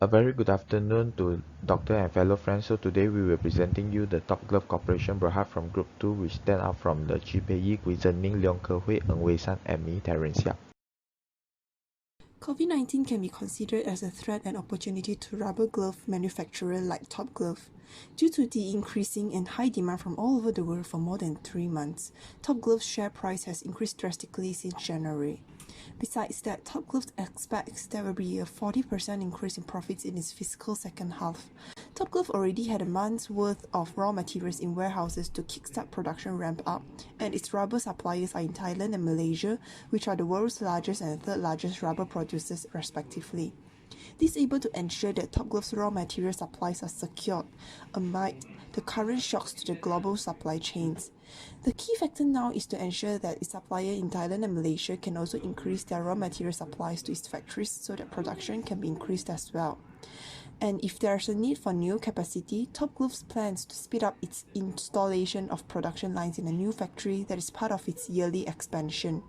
A very good afternoon to Doctor and fellow friends. So today we will presenting you the Top Glove Corporation Berhad from Group 2, which stand out from the Chi Pei-yi, Gui Zhenning, Leong Ke-hui, Ng Wei-san, and me, Terence Yap. COVID-19 can be considered as a threat and opportunity to rubber glove manufacturer like Top Glove. Due to the increasing and high demand from all over the world for more than 3 months, Top Glove's share price has increased drastically since January. Besides that, Top Glove expects there will be a 40% increase in profits in its fiscal second half. Top Glove already had a month's worth of raw materials in warehouses to kickstart production ramp up, and its rubber suppliers are in Thailand and Malaysia, which are the world's largest and third largest rubber producers respectively. This is able to ensure that Top Glove's raw material supplies are secured amid the current shocks to the global supply chains. The key factor now is to ensure that its supplier in Thailand and Malaysia can also increase their raw material supplies to its factories so that production can be increased as well. And if there's a need for new capacity, Top Glove's plans to speed up its installation of production lines in a new factory that is part of its yearly expansion.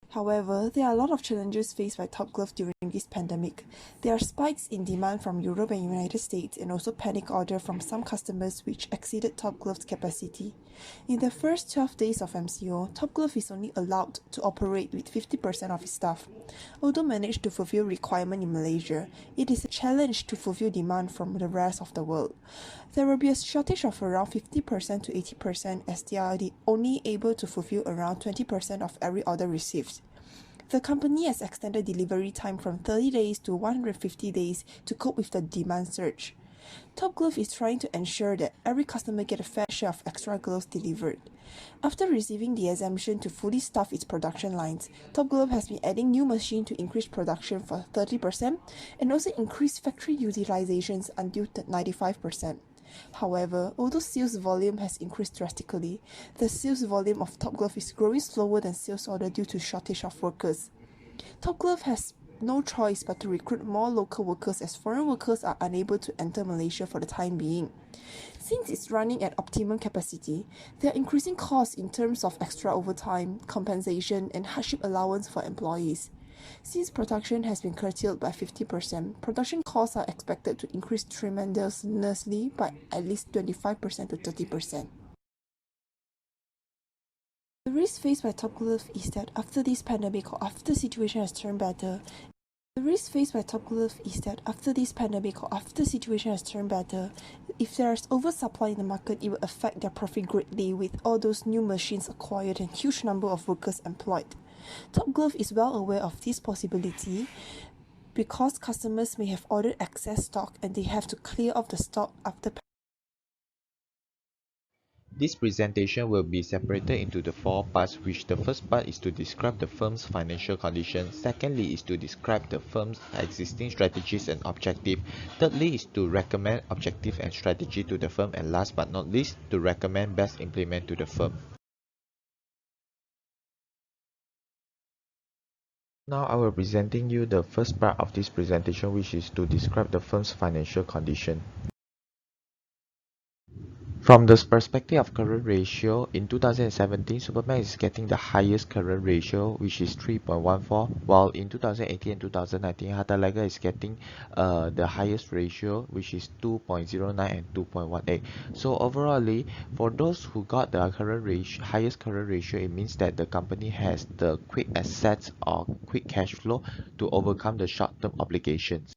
However, there are a lot of challenges faced by Top Glove during this pandemic. There are spikes in demand from Europe and United States and also panic order from some customers which exceeded Top Glove's capacity. In the first 12 days of MCO, Top Glove is only allowed to operate with 50% of its staff. Although managed to fulfill requirement in Malaysia, it is a challenge to fulfill demand from the rest of the world. There will be a shortage of around 50% to 80% as they are only able to fulfill around 20% of every order received. The company has extended delivery time from 30 days to 150 days to cope with the demand surge. Top Glove is trying to ensure that every customer gets a fair share of extra gloves delivered. After receiving the exemption to fully staff its production lines, Top Glove has been adding new machines to increase production for 30% and also increase factory utilizations until 95%. However, although sales volume has increased drastically, the sales volume of Top Glove is growing slower than sales order due to shortage of workers. Top Glove has no choice but to recruit more local workers as foreign workers are unable to enter Malaysia for the time being. Since it's running at optimum capacity, there are increasing costs in terms of extra overtime, compensation, and hardship allowance for employees. Since production has been curtailed by 50%, production costs are expected to increase tremendously by at least 25% to 30%. The risk faced by Top Glove is that after this pandemic or after the situation has turned better, if there's oversupply in the market, it will affect their profit greatly with all those new machines acquired and huge number of workers employed. Top Glove is well aware of this possibility because customers may have ordered excess stock and they have to clear off the stock after. This presentation will be separated into the 4 parts, which the first part is to describe the firm's financial condition, secondly is to describe the firm's existing strategies and objective, thirdly is to recommend objective and strategy to the firm, and last but not least, to recommend best implement to the firm. Now I will be presenting you the first part of this presentation, which is to describe the firm's financial condition. From the perspective of current ratio, in 2017, Supermax is getting the highest current ratio, which is 3.14, while in 2018 and 2019, Hartalega is getting the highest ratio, which is 2.09 and 2.18. So overall, for those who got the current ratio, highest current ratio, it means that the company has the quick assets or quick cash flow to overcome the short-term obligations.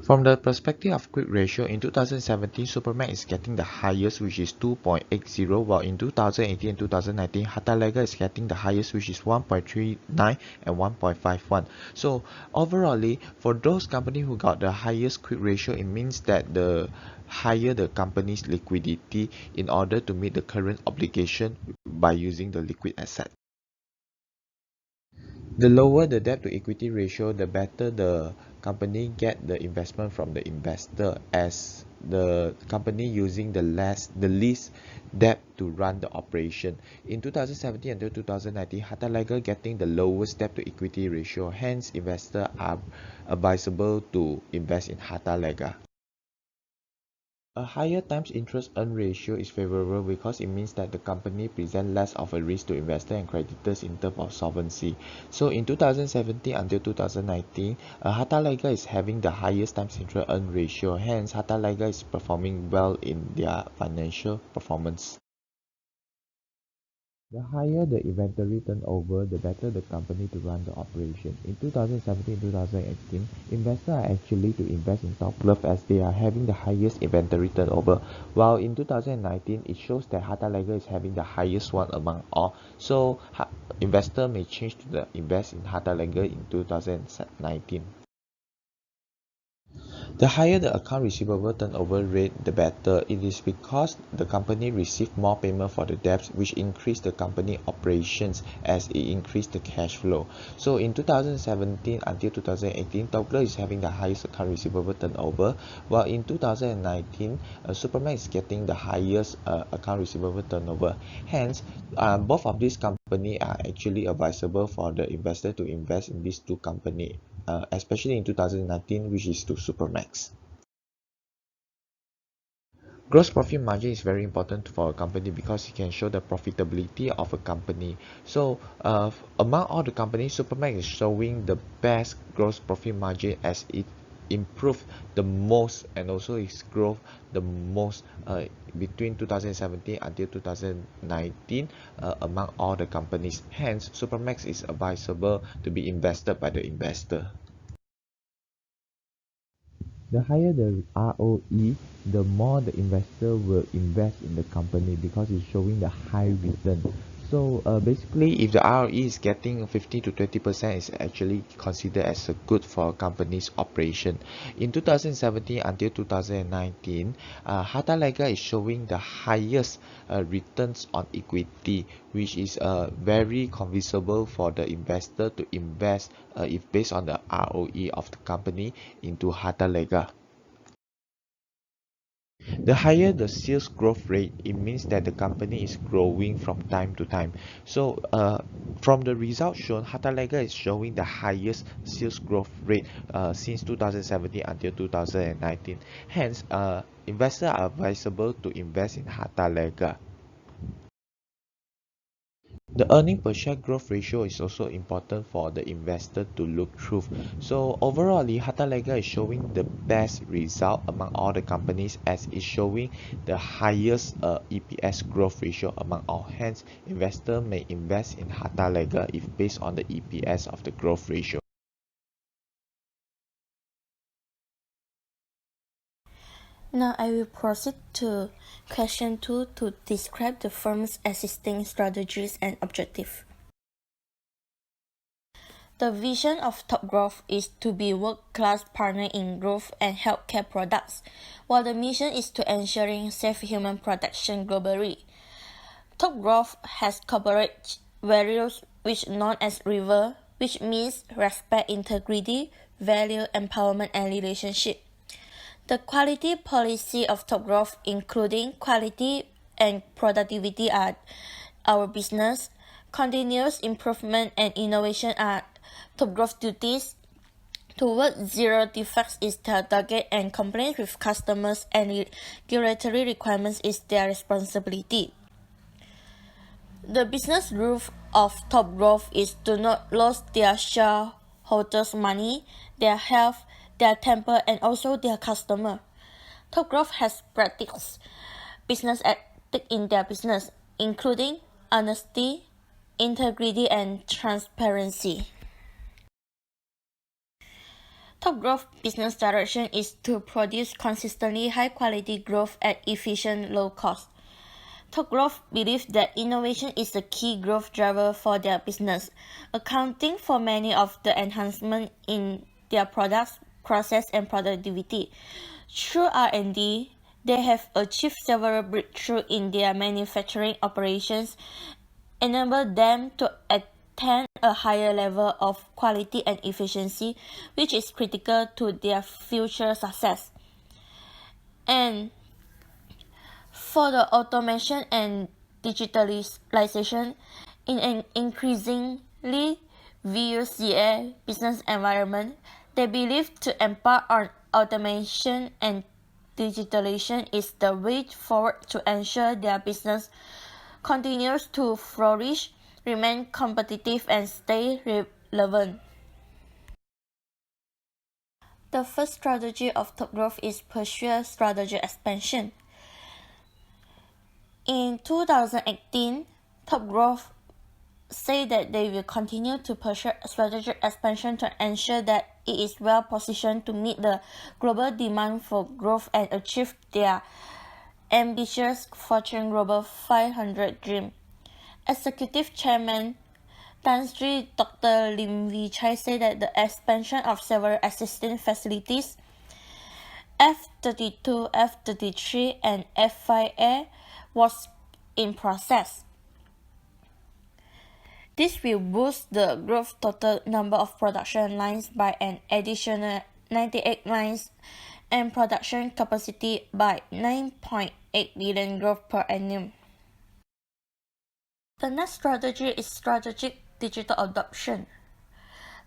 From the perspective of quick ratio, in 2017, Supermax is getting the highest, which is 2.80, while in 2018 and 2019, Hartalega is getting the highest, which is 1.39 and 1.51. So overall, for those companies who got the highest quick ratio, it means that the higher the company's liquidity in order to meet the current obligation by using the liquid asset. The lower the debt to equity ratio, the better the company get the investment from the investor, as the company using the least debt to run the operation. In 2017 until 2019, Hartalega getting the lowest debt to equity ratio, hence investors are advisable to invest in Hartalega. A higher times interest earn ratio is favorable because it means that the company presents less of a risk to investors and creditors in terms of solvency. So in 2017 until 2019, Harta is having the highest times interest earn ratio. Hence, Harta is performing well in their financial performance. The higher the inventory turnover, the better the company to run the operation. In 2017-2018, investors are actually to invest in Top Glove as they are having the highest inventory turnover, while in 2019 it shows that Harta is having the highest one among all. So investor may change to the invest in Harta in 2019. The higher the account receivable turnover rate, the better. It is because the company receive more payment for the debts, which increase the company operations as it increase the cash flow. So in 2017 until 2018, Topglow is having the highest account receivable turnover, while in 2019, Supermax is getting the highest account receivable turnover. Hence, both of these companies are actually advisable for the investor to invest in these two companies. Especially in 2019, which is to Supermax. Gross profit margin is very important for a company because it can show the profitability of a company. So among all the companies, Supermax is showing the best gross profit margin as it improved the most and also its growth the most between 2017 until 2019 among all the companies. Hence, Supermax is advisable to be invested by the investor. The higher the ROE, the more the investor will invest in the company because it's showing the high return. So basically, if the ROE is getting 15 to 20%, it's actually considered as a good for a company's operation. In 2017 until 2019, Harta is showing the highest returns on equity, which is very convincible for the investor to invest if based on the ROE of the company into Harta The higher the sales growth rate, it means that the company is growing from time to time. So from the results shown, Harta is showing the highest sales growth rate since 2017 until 2019. Hence, investors are advisable to invest in Harta. The earning per share growth ratio is also important for the investor to look through. So overall, Harta is showing the best result among all the companies as it's showing the highest EPS growth ratio among all. Hence, investor may invest in Harta if based on the EPS of the growth ratio. Now I will proceed to question 2 to describe the firm's existing strategies and objectives. The vision of Top Glove is to be world-class partner in growth and healthcare products, while the mission is to ensuring safe human protection globally. Top Glove has corporate values which known as RIVER, which means respect, integrity, value, empowerment, and relationship. The quality policy of Top Glove, including quality and productivity are our business, continuous improvement and innovation are Top Glove duties. Towards zero defects is their target and compliance with customers and regulatory requirements is their responsibility. The business rule of Top Glove is to not lose their shareholders' money, their health, their temper, and also their customer. Top Glove has practiced business ethics in their business, including honesty, integrity, and transparency. Top Glove business direction is to produce consistently high-quality growth at efficient, low cost. Top Glove believes that innovation is the key growth driver for their business, accounting for many of the enhancements in their products, process, and productivity. Through R&D, they have achieved several breakthroughs in their manufacturing operations, enable them to attain a higher level of quality and efficiency, which is critical to their future success. And for the automation and digitalization in an increasingly VUCA business environment, they believe to empower on automation and digitalization is the way forward to ensure their business continues to flourish, remain competitive, and stay relevant. The first strategy of Top Growth is pursue strategy expansion. In 2018, Top Growth say that they will continue to pursue strategic expansion to ensure that it is well positioned to meet the global demand for growth and achieve their ambitious Fortune Global 500 dream. Executive Chairman Tan Sri Dr. Lim Wee Chai said that the expansion of several existing facilities, F32, F33, and F5A, was in process. This will boost the growth total number of production lines by an additional 98 lines and production capacity by 9.8 billion growth per annum. The next strategy is strategic digital adoption.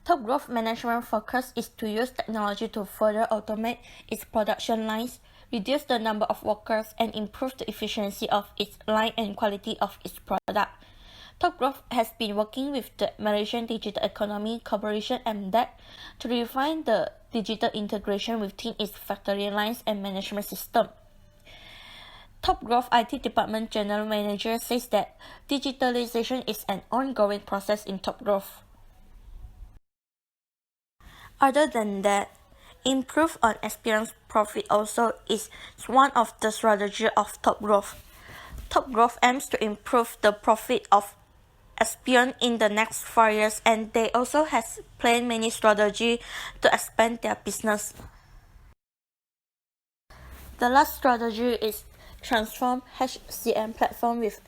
Top Growth management focus is to use technology to further automate its production lines, reduce the number of workers, and improve the efficiency of its line and quality of its product. Top Growth has been working with the Malaysian Digital Economy Corporation MDEC to refine the digital integration within its factory lines and management system. Top Growth IT Department General Manager says that digitalization is an ongoing process in Top Growth. Other than that, improve on experience profit also is one of the strategies of Top Growth. Top Growth aims to improve the profit of experience in the next 4 years, and they also has planned many strategies to expand their business. The last strategy is transform HCM platform with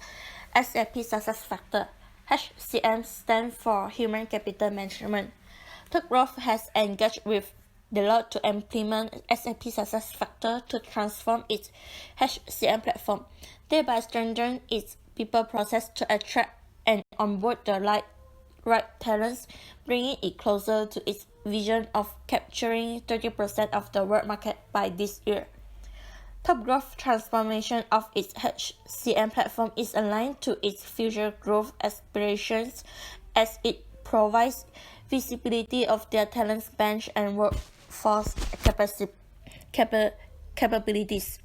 SAP SuccessFactors. HCM stands for Human Capital Management. Top Growth has engaged with Deloitte to implement SAP SuccessFactors to transform its HCM platform, thereby strengthening its people process to attract and onboard the right talents, bringing it closer to its vision of capturing 30% of the world market by this year. Top Growth transformation of its HCM platform is aligned to its future growth aspirations as it provides visibility of their talent bench and workforce capabilities.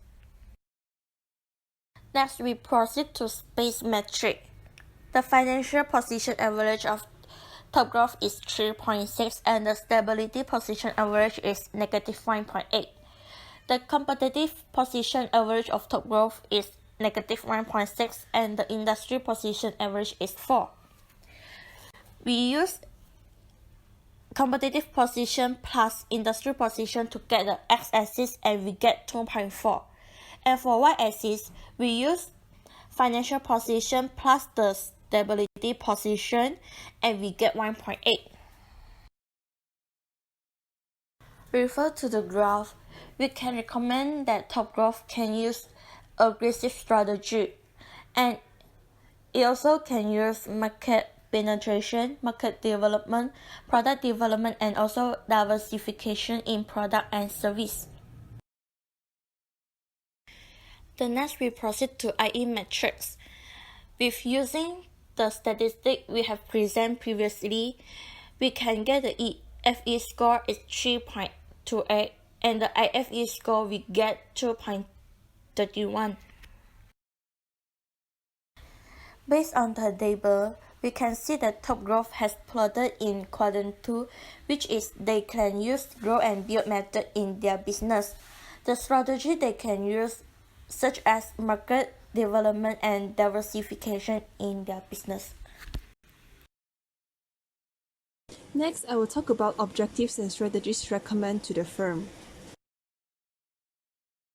Next, we proceed to space metric. The financial position average of Top Growth is 3.6 and the stability position average is -1.8. The competitive position average of Top Growth is -1.6 and the industry position average is 4. We use competitive position plus industry position to get the x-axis and we get 2.4. And for y-axis, we use financial position plus the stability position and we get 1.8. Refer to the graph. We can recommend that Top Growth can use aggressive strategy and it also can use market penetration, market development, product development, and also diversification in product and service. The next we proceed to IE metrics. With using the statistic we have presented previously, we can get the FE score is 3.28 and the IFE score we get 2.31. Based on the table, we can see that Top Growth has plotted in quadrant 2, which is they can use grow and build method in their business. The strategy they can use such as market development and diversification in their business. Next, I will talk about objectives and strategies recommended to the firm.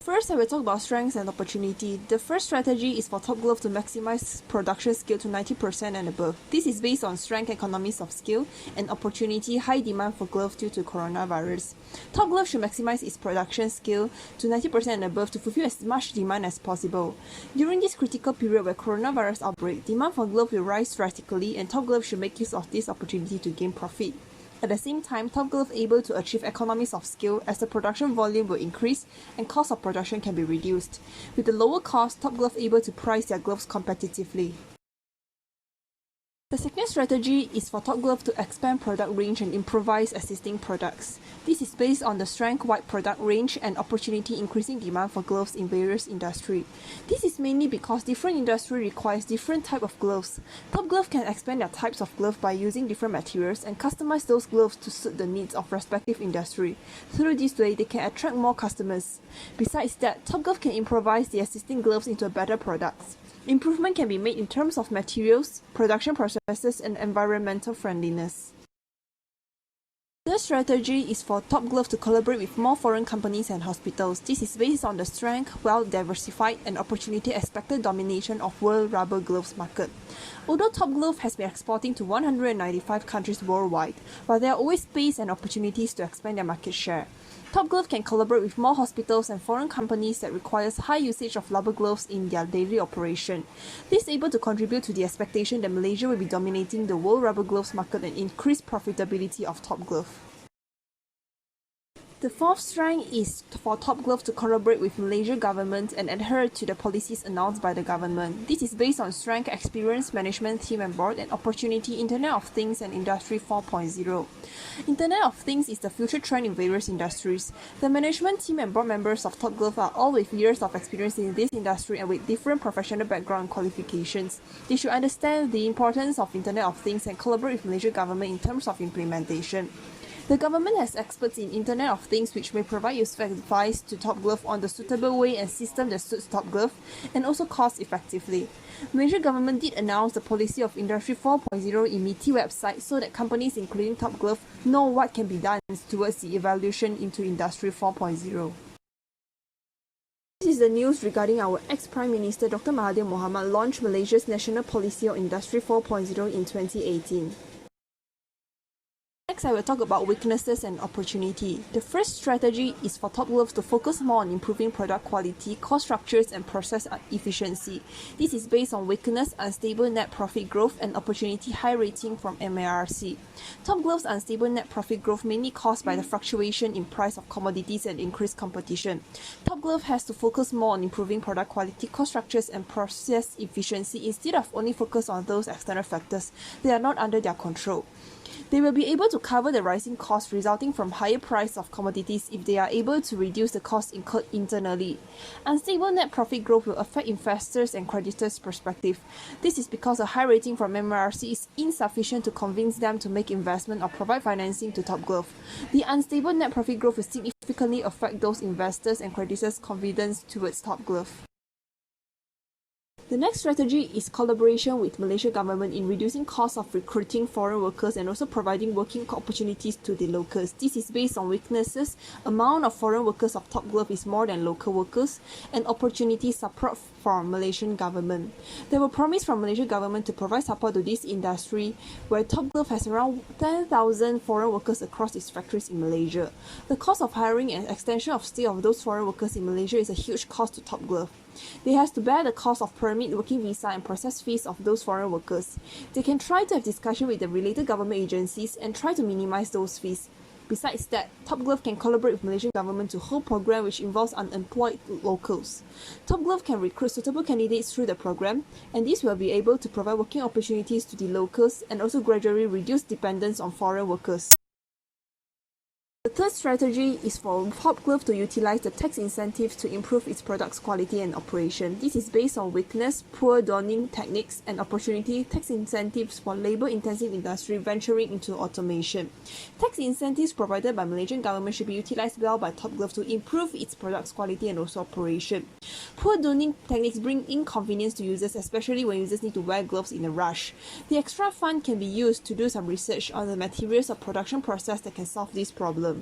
First, I will talk about strengths and opportunity. The first strategy is for Top Glove to maximize production scale to 90% and above. This is based on strength economies of scale and opportunity high demand for glove due to coronavirus. Top Glove should maximize its production scale to 90% and above to fulfill as much demand as possible. During this critical period where coronavirus outbreak, demand for glove will rise drastically and Top Glove should make use of this opportunity to gain profit. At the same time, Top Glove able to achieve economies of scale as the production volume will increase and cost of production can be reduced. With the lower cost, Top Glove able to price their gloves competitively. The second strategy is for Top Glove to expand product range and improvise existing products. This is based on the strength-wide product range and opportunity increasing demand for gloves in various industries. This is mainly because different industry requires different type of gloves. Top Glove can expand their types of glove by using different materials and customize those gloves to suit the needs of respective industry. Through this way, they can attract more customers. Besides that, Top Glove can improvise the existing gloves into better products. Improvement can be made in terms of materials, production processes, and environmental friendliness. The strategy is for Top Glove to collaborate with more foreign companies and hospitals. This is based on the strength, well-diversified, and opportunity expected domination of world rubber gloves market. Although Top Glove has been exporting to 195 countries worldwide, but there are always space and opportunities to expand their market share. Top Glove can collaborate with more hospitals and foreign companies that requires high usage of rubber gloves in their daily operation. This is able to contribute to the expectation that Malaysia will be dominating the world rubber gloves market and increase profitability of Top Glove. The fourth strength is for Top Glove to collaborate with Malaysia government and adhere to the policies announced by the government. This is based on strength, experience, management team and board, and opportunity Internet of Things and Industry 4.0. Internet of Things is the future trend in various industries. The management team and board members of Top Glove are all with years of experience in this industry and with different professional background and qualifications. They should understand the importance of Internet of Things and collaborate with Malaysia government in terms of implementation. The government has experts in Internet of Things which may provide useful advice to Top Glove on the suitable way and system that suits Top Glove and also cost effectively. Malaysia government did announce the policy of Industry 4.0 in MITI website so that companies including Top Glove know what can be done towards the evolution into Industry 4.0. This is the news regarding our ex-Prime Minister Dr. Mahathir Mohamad launched Malaysia's National Policy on Industry 4.0 in 2018. Next, I will talk about weaknesses and opportunity. The first strategy is for Top Glove to focus more on improving product quality, cost structures, and process efficiency. This is based on weakness, unstable net profit growth, and opportunity high rating from MARC. Top Glove's unstable net profit growth mainly caused by the fluctuation in price of commodities and increased competition. Top Glove has to focus more on improving product quality, cost structures, and process efficiency instead of only focus on those external factors that are not under their control. They will be able to cover the rising costs resulting from higher price of commodities if they are able to reduce the costs incurred internally. Unstable net profit growth will affect investors and creditors' perspective. This is because a high rating from MRC is insufficient to convince them to make investment or provide financing to Top Glove. The unstable net profit growth will significantly affect those investors and creditors' confidence towards Top Glove. The next strategy is collaboration with Malaysia government in reducing costs of recruiting foreign workers and also providing working opportunities to the locals. This is based on weaknesses. Amount of foreign workers of Top Glove is more than local workers, and opportunity support from Malaysian government. There were promise from Malaysian government to provide support to this industry, where Top Glove has around 10,000 foreign workers across its factories in Malaysia. The cost of hiring and extension of stay of those foreign workers in Malaysia is a huge cost to Top Glove. They have to bear the cost of permit, working visa, and process fees of those foreign workers. They can try to have discussion with the related government agencies and try to minimize those fees. Besides that, Top Glove can collaborate with Malaysian government to hold program which involves unemployed locals. Top Glove can recruit suitable candidates through the program, and this will be able to provide working opportunities to the locals and also gradually reduce dependence on foreign workers. The third strategy is for Top Glove to utilize the tax incentives to improve its product's quality and operation. This is based on weakness, poor donning techniques, and opportunity tax incentives for labor-intensive industry venturing into automation. Tax incentives provided by Malaysian government should be utilized well by Top Glove to improve its product's quality and also operation. Poor donning techniques bring inconvenience to users, especially when users need to wear gloves in a rush. The extra fund can be used to do some research on the materials or production process that can solve this problem.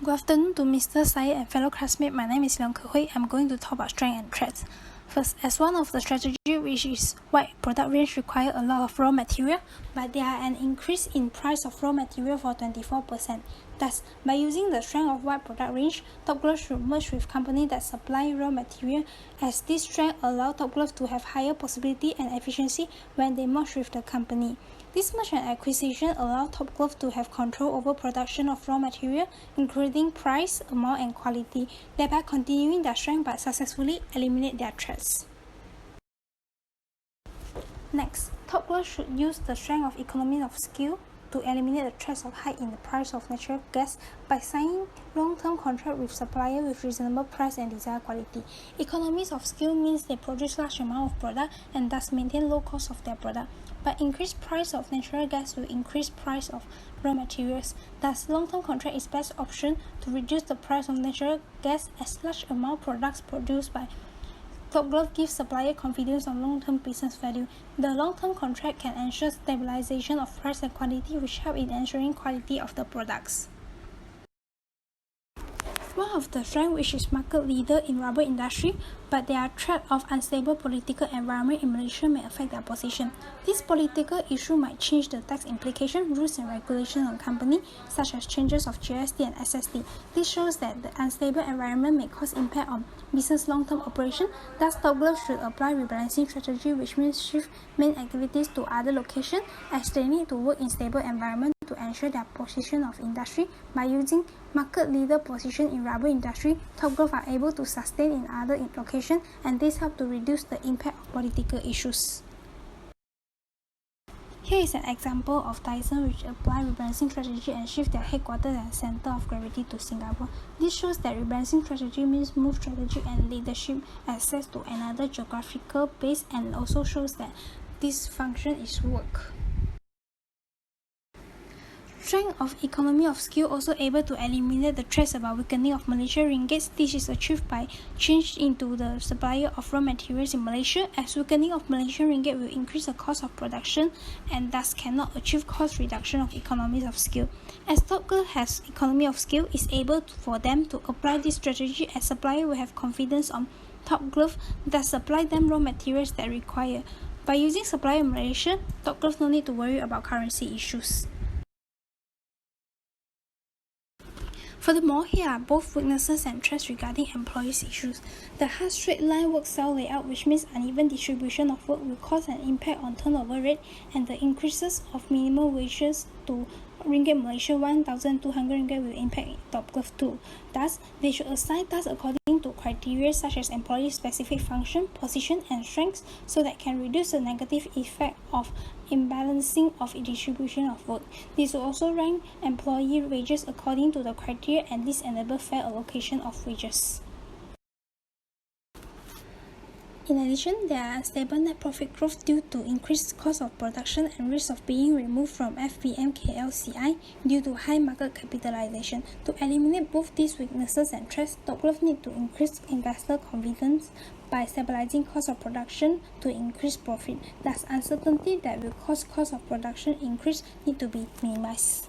Good afternoon to Mr. Syed and fellow classmates. My name is Leong Ke Hui. I'm going to talk about strength and threats. First, as one of the strategy which is wide product range require a lot of raw material, but there are an increase in price of raw material for 24%. Thus, by using the strength of wide product range, Top Glove should merge with companies that supply raw material, as this strength allows Top Glove to have higher possibility and efficiency when they merge with the company. This merge and acquisition allows Top Glove to have control over production of raw material, including price, amount, and quality, thereby continuing their strength but successfully eliminate their threats. Next, Top Glove should use the strength of economies of scale to eliminate the threats of hike in the price of natural gas by signing long-term contract with suppliers with reasonable price and desired quality. Economies of scale means they produce large amount of product and thus maintain low cost of their product. But increased price of natural gas will increase price of raw materials. Thus, long-term contract is best option to reduce the price of natural gas as large amount of products produced by Top Glove gives supplier confidence on long-term business value. The long-term contract can ensure stabilization of price and quantity, which help in ensuring quality of the products. One of the strengths which is market leader in rubber industry, but there are threat of unstable political environment in Malaysia may affect their position. This political issue might change the tax implication, rules and regulations on company, such as changes of GST and SST. This shows that the unstable environment may cause impact on business long-term operation. Thus, Top Glove should apply rebalancing strategy, which means shift main activities to other locations, as they need to work in stable environment to ensure their position of industry. By using market leader position in rubber industry, Top Glove are able to sustain in other locations, and this help to reduce the impact of political issues. Here is an example of Dyson which apply rebalancing strategy and shift their headquarters and center of gravity to Singapore. This shows that rebalancing strategy means move strategy and leadership access to another geographical base, and also shows that this function is work. Strength of economy of scale also able to eliminate the threats about weakening of Malaysian ringgit. This is achieved by change into the supplier of raw materials in Malaysia, as weakening of Malaysian ringgit will increase the cost of production and thus cannot achieve cost reduction of economies of scale. As Top Glove has economy of scale, is able for them to apply this strategy, as supplier will have confidence on Top Glove that supply them raw materials that require. By using supplier in Malaysia, Top Glove no need to worry about currency issues. Furthermore, here are both weaknesses and threats regarding employees' issues. The hard straight line work cell layout, which means uneven distribution of work, will cause an impact on turnover rate, and the increases of minimum wages to Ringgit Malaysia 1,200 ringgit will impact Top Glove too. Thus, they should assign tasks according to criteria such as employee-specific function, position, and strengths, so that can reduce the negative effect of imbalancing of distribution of work. This will also rank employee wages according to the criteria, and this enables fair allocation of wages. In addition, there are unstable net profit growth due to increased cost of production and risk of being removed from FVM-KLCI due to high market capitalization. To eliminate both these weaknesses and threats, Top Glove need to increase investor confidence by stabilizing cost of production to increase profit. Thus, uncertainty that will cause cost of production increase need to be minimized.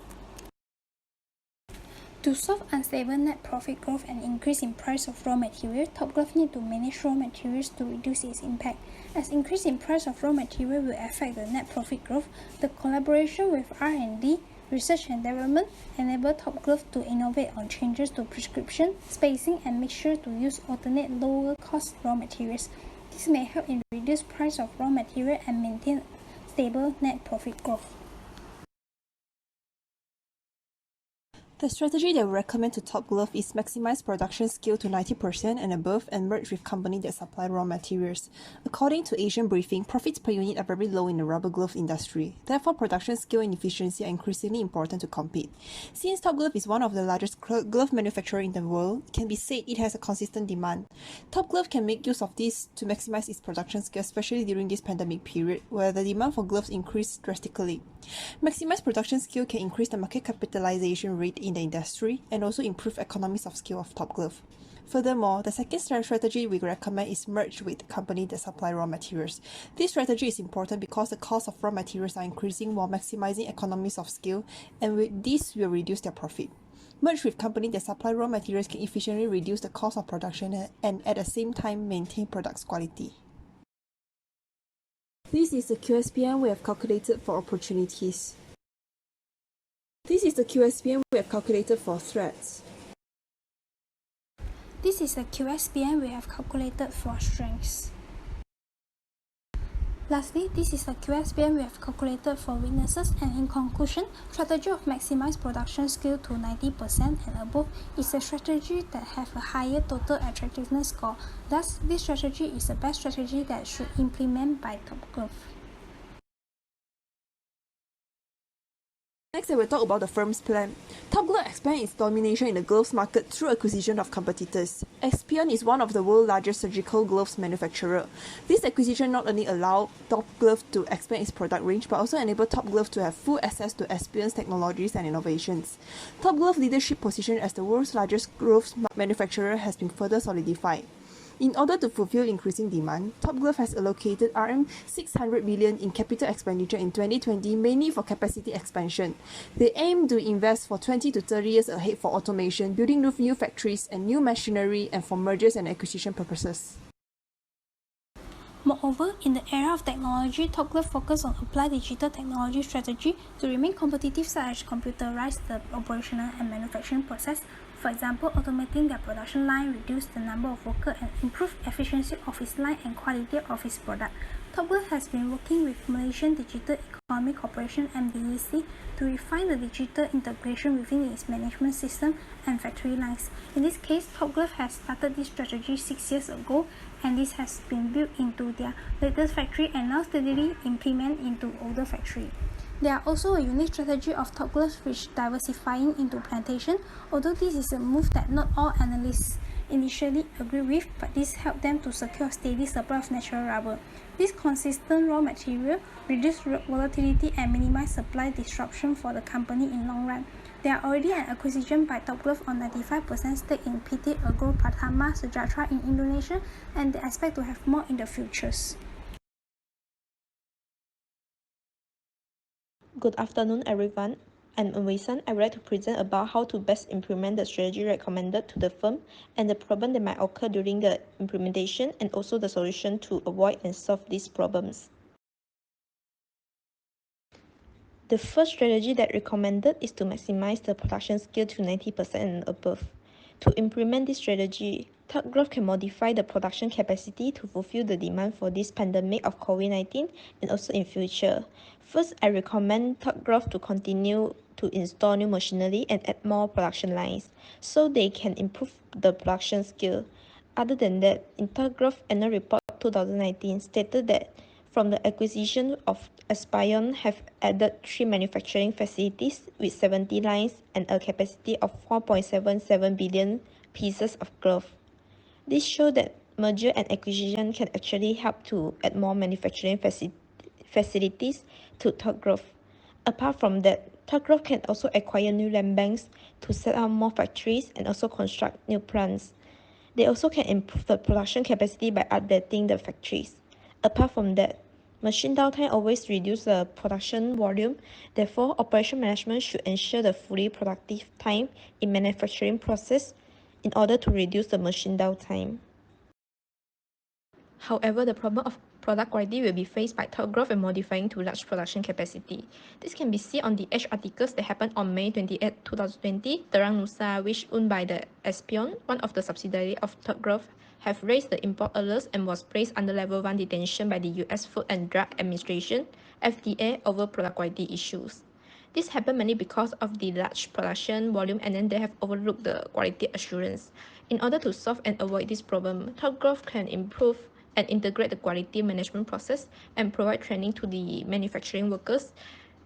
To solve unstable net profit growth and increase in price of raw material, Top Glove need to manage raw materials to reduce its impact. As increase in price of raw material will affect the net profit growth, the collaboration with R&D, research and development, enable Top Glove to innovate on changes to prescription, spacing, and make sure to use alternate lower cost raw materials. This may help in reduce price of raw material and maintain stable net profit growth. The strategy that we recommend to Top Glove is maximize production scale to 90% and above and merge with companies that supply raw materials. According to Asian Briefing, profits per unit are very low in the rubber glove industry. Therefore, production scale and efficiency are increasingly important to compete. Since Top Glove is one of the largest glove manufacturers in the world, it can be said it has a consistent demand. Top Glove can make use of this to maximize its production scale, especially during this pandemic period, where the demand for gloves increased drastically. Maximized production scale can increase the market capitalization rate in the industry and also improve economies of scale of Top Glove. Furthermore, the second strategy we recommend is merge with companies that supply raw materials. This strategy is important because the cost of raw materials are increasing while maximizing economies of scale, and with this will reduce their profit. Merge with companies that supply raw materials can efficiently reduce the cost of production and at the same time maintain products quality. This is the QSPM we have calculated for opportunities. This is the QSPM we have calculated for threads. This is the QSPM we have calculated for strengths. Lastly, this is the QSPM we have calculated for weaknesses, and in conclusion, strategy of maximize production skill to 90% and above is a strategy that have a higher total attractiveness score. Thus, this strategy is the best strategy that should implement by Top Glove. Next, I will talk about the firm's plan. Top Glove expands its domination in the gloves market through acquisition of competitors. Expion is one of the world's largest surgical gloves manufacturer. This acquisition not only allowed Top Glove to expand its product range, but also enabled Top Glove to have full access to Expion's technologies and innovations. Top Glove leadership position as the world's largest gloves manufacturer has been further solidified. In order to fulfill increasing demand, Top Glove has allocated RM 600 billion in capital expenditure in 2020, mainly for capacity expansion. They aim to invest for 20 to 30 years ahead for automation, building new factories and new machinery, and for mergers and acquisition purposes. Moreover, in the era of technology, Top Glove focused on applied digital technology strategy to remain competitive, such as computerize the operational and manufacturing process. For example, automating their production line, reduce the number of workers, and improve efficiency of its line and quality of its product. Top Glove has been working with Malaysian Digital Economy Corporation (MDEC) to refine the digital integration within its management system and factory lines. In this case, Top Glove has started this strategy 6 years ago, and this has been built into their latest factory and now steadily implemented into older factory. There are also a unique strategy of Top Glove which diversifying into plantation, although this is a move that not all analysts initially agree with, but this helped them to secure a steady supply of natural rubber. This consistent raw material reduce volatility and minimize supply disruption for the company in long run. There are already an acquisition by Top Glove on 95% stake in PT Agro Pratama Sejahtera in Indonesia, and they expect to have more in the futures. Good afternoon, everyone. I'm Wei-san. I would like to present about how to best implement the strategy recommended to the firm and the problem that might occur during the implementation, and also the solution to avoid and solve these problems. The first strategy that recommended is to maximize the production skill to 90% and above. To implement this strategy, Top Glove can modify the production capacity to fulfill the demand for this pandemic of COVID-19 and also in future. First, I recommend Top Glove to continue to install new machinery and add more production lines so they can improve the production skill. Other than that, in Top Glove Annual Report 2019 stated that from the acquisition of Expion have added 3 manufacturing facilities with 70 lines and a capacity of 4.77 billion pieces of glove. This shows that merger and acquisition can actually help to add more manufacturing facilities to Top Glove. Apart from that, Top Glove can also acquire new land banks to set up more factories and also construct new plants. They also can improve the production capacity by updating the factories. Apart from that, machine downtime always reduces the production volume. Therefore, operation management should ensure the fully productive time in manufacturing process in order to reduce the machine downtime. However, the problem of product quality will be faced by Top Glove and modifying to large production capacity. This can be seen on the Edge articles that happened on May 28, 2020. Terang Nusa, which owned by the Expion, one of the subsidiaries of Top Glove, have raised the import alerts and was placed under Level 1 detention by the US Food and Drug Administration, FDA, over product quality issues. This happened mainly because of the large production volume, and then they have overlooked the quality assurance. In order to solve and avoid this problem, Top Glove can improve and integrate the quality management process and provide training to the manufacturing workers.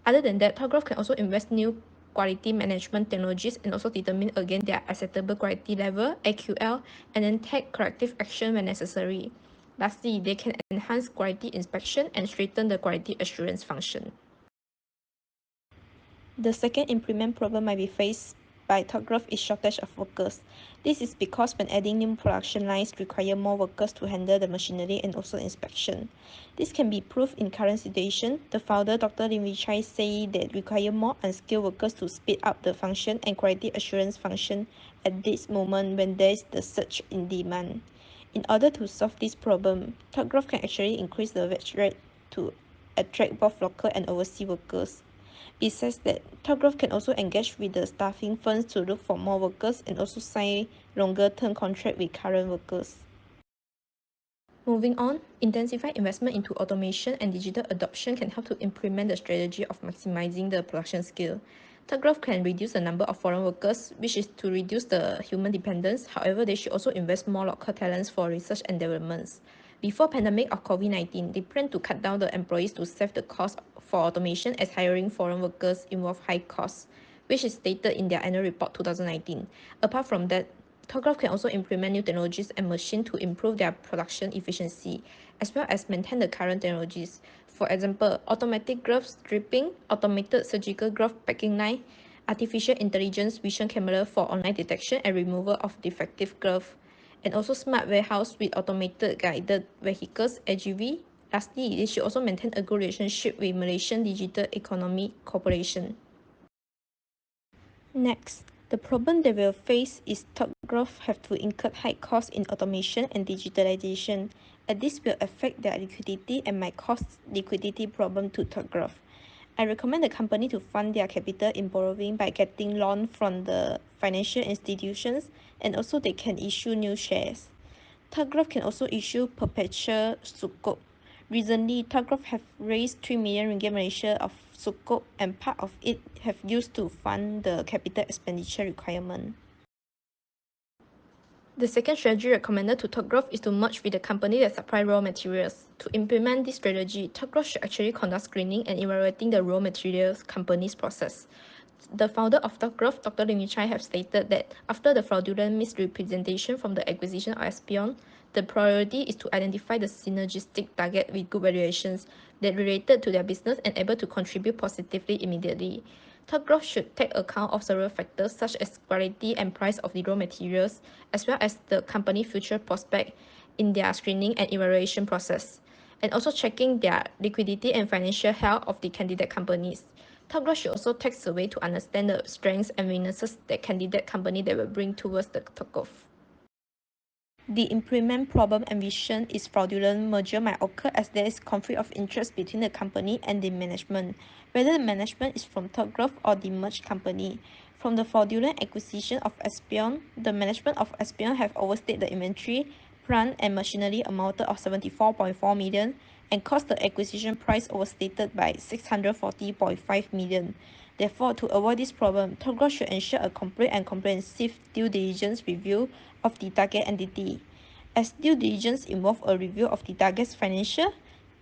Other than that, Top Glove can also invest new quality management technologies and also determine again their acceptable quality level, AQL, and then take corrective action when necessary. Lastly, they can enhance quality inspection and strengthen the quality assurance function. The second implement problem might be faced by Top Glove is shortage of workers. This is because when adding new production lines require more workers to handle the machinery and also inspection. This can be proved in current situation. The founder, Dr. Lim Wee-Chai, say that require more unskilled workers to speed up the function and quality assurance function at this moment when there is the surge in demand. In order to solve this problem, Top Glove can actually increase the wage rate to attract both local and overseas workers. Besides that, Topgrowth can also engage with the staffing firms to look for more workers and also sign longer-term contracts with current workers. Moving on, intensified investment into automation and digital adoption can help to implement the strategy of maximizing the production scale. Topgrowth can reduce the number of foreign workers, which is to reduce the human dependence. However, they should also invest more local talents for research and developments. Before pandemic of COVID-19, they plan to cut down the employees to save the cost for automation, as hiring foreign workers involve high costs, which is stated in their annual report 2019. Apart from that, Topgrowth can also implement new technologies and machines to improve their production efficiency, as well as maintain the current technologies. For example, automatic growth stripping, automated surgical growth packing line, artificial intelligence vision camera for online detection and removal of defective growth, and also smart warehouse with automated guided vehicles, AGV. Lastly, they should also maintain a good relationship with Malaysian Digital Economy Corporation. Next, the problem they will face is Topgrowth have to incur high costs in automation and digitalization, and this will affect their liquidity and might cause liquidity problem to Topgrowth. I recommend the company to fund their capital in borrowing by getting loan from the financial institutions, and also they can issue new shares. Topgrowth can also issue perpetual sukuk. Recently, Topgrowth have raised 3 million ringgit Malaysia of sukuk, and part of it have used to fund the capital expenditure requirement. The second strategy recommended to Topgrowth is to merge with the company that supply raw materials. To implement this strategy, Topgrowth should actually conduct screening and evaluating the raw materials company's process. The founder of Topgrowth, Dr. Lim Yichai, have stated that after the fraudulent misrepresentation from the acquisition of Espion, the priority is to identify the synergistic target with good valuations that related to their business and able to contribute positively immediately. Topgrowth should take account of several factors such as quality and price of the raw materials, as well as the company future prospect in their screening and evaluation process, and also checking their liquidity and financial health of the candidate companies. Topgrowth should also take survey to understand the strengths and weaknesses that candidate company they will bring towards the Topgrowth. The implement problem envisioned is fraudulent merger might occur as there is conflict of interest between the company and the management, whether the management is from Topgrowth or the merged company. From the fraudulent acquisition of Espion, the management of Espion have overstayed the inventory, plant and machinery amounted of 74.4 million and caused the acquisition price overstated by 640.5 million. Therefore, to avoid this problem, Topgrowth should ensure a complete and comprehensive due diligence review of the target entity, as due diligence involves a review of the target's financial,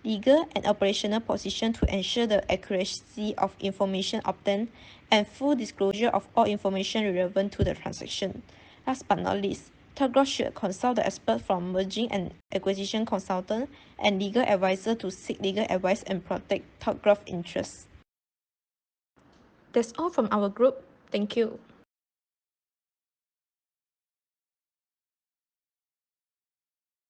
legal, and operational position to ensure the accuracy of information obtained and full disclosure of all information relevant to the transaction. Last but not least, Topgrowth should consult the expert from merging and acquisition consultant and legal advisor to seek legal advice and protect Topgrowth interests. That's all from our group. Thank you.